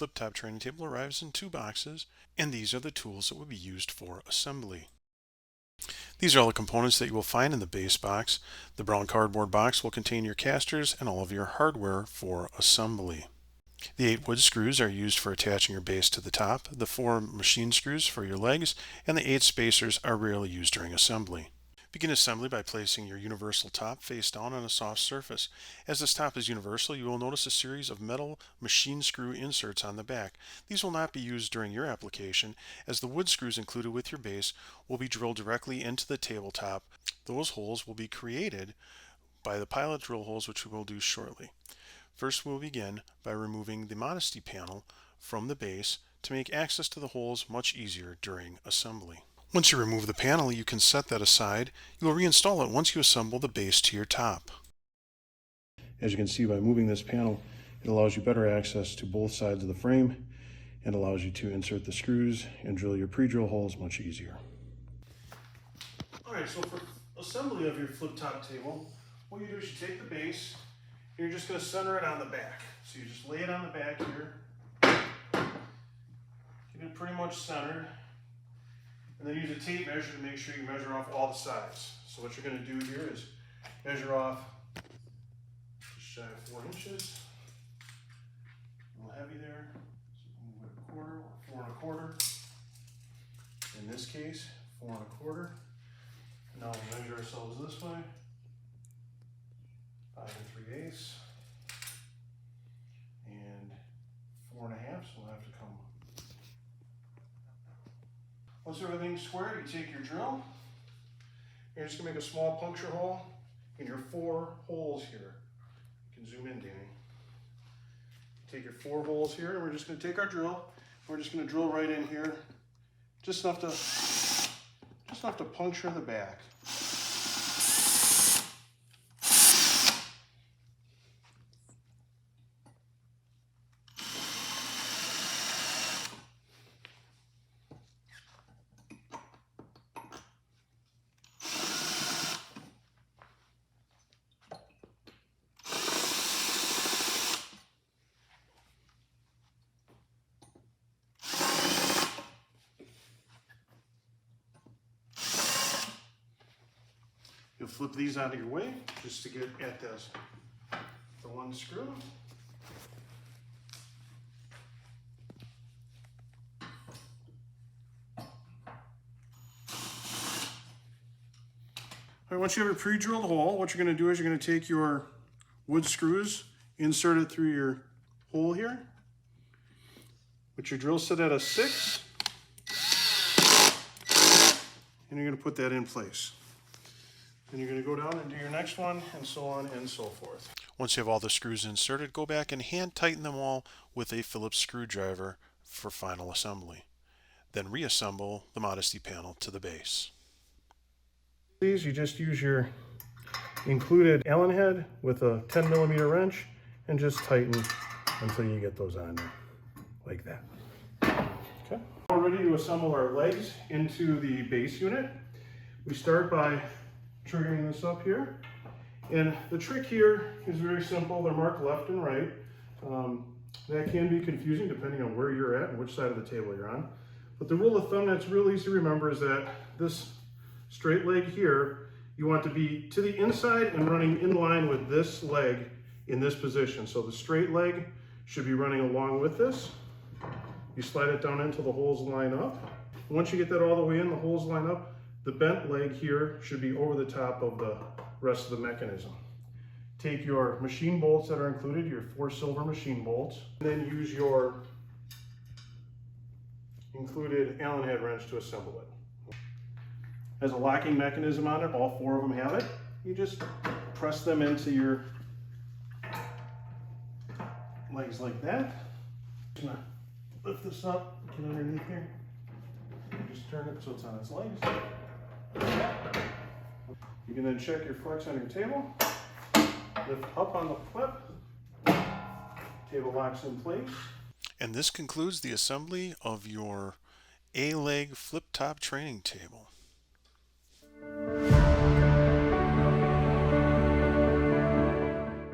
flip-top training table arrives in 2 boxes, and these are the tools that will be used for assembly. These are all the components that you will find in the base box. The brown cardboard box will contain your casters and all of your hardware for assembly. The 8 wood screws are used for attaching your base to the top, the 4 machine screws for your legs, and the 8 spacers are rarely used during assembly. Begin assembly by placing your universal top face down on a soft surface. As this top is universal, you will notice a series of metal machine screw inserts on the back. These will not be used during your application, as the wood screws included with your base will be drilled directly into the tabletop. Those holes will be created by the pilot drill holes, which we will do shortly. First, we'll begin by removing the Modesty panel from the base to make access to the holes much easier during assembly. Once you remove the panel, you can set that aside. You will reinstall it once you assemble the base to your top. As you can see, by moving this panel, it allows you better access to both sides of the frame and allows you to insert the screws and drill your pre-drill holes much easier. Alright, so for assembly of your flip-top table, what you do is you take the base and you're just going to center it on the back. So you just lay it on the back here, get it pretty much centered. And then use a tape measure to make sure you measure off all the sides. So what you're going to do here is measure off just shy of 4 inches. A little heavy there. So move it a quarter or 4 1/4. In this case, 4 1/4. Now we'll measure ourselves this way. 5 3/8. And 4 1/2. So we'll have to come. Once everything's square, you take your drill. You're just gonna make a small puncture hole in your 4 holes here. You can zoom in, Danny. Take your 4 holes here, and we're just gonna take our drill. We're just gonna drill right in here, just enough to puncture the back. You'll flip these out of your way just to get at the one screw. All right, once you have a pre-drilled hole, what you're going to do is you're going to take your wood screws, insert it through your hole here. With your drill set at a 6, and you're going to put that in place. Then you're going to go down and do your next one, and so on and so forth. Once you have all the screws inserted, go back and hand tighten them all with a Phillips screwdriver for final assembly. Then reassemble the Modesty panel to the base. These, you just use your included Allen head with a 10mm wrench and just tighten until you get those on there, like that. Okay. We're ready to assemble our legs into the base unit. We start by triggering this up here, and the trick here is very simple. They're marked left and right. That can be confusing depending on where you're at and which side of the table you're on, but the rule of thumb that's real easy to remember is that this straight leg here, you want to be to the inside and running in line with this leg in this position. So the straight leg should be running along with this. You slide it down until the holes line up. Once you get that all the way in, the holes line up, the bent leg here should be over the top of the rest of the mechanism. Take your machine bolts that are included, your 4 silver machine bolts, and then use your included Allen head wrench to assemble it. Has a locking mechanism on it, all 4 of them have it. You just press them into your legs like that. Just gonna lift this up, get underneath here. Just turn it so it's on its legs. You can then check your flex on your table, lift up on the flip, table locks in place. And this concludes the assembly of your A-leg flip-top training table.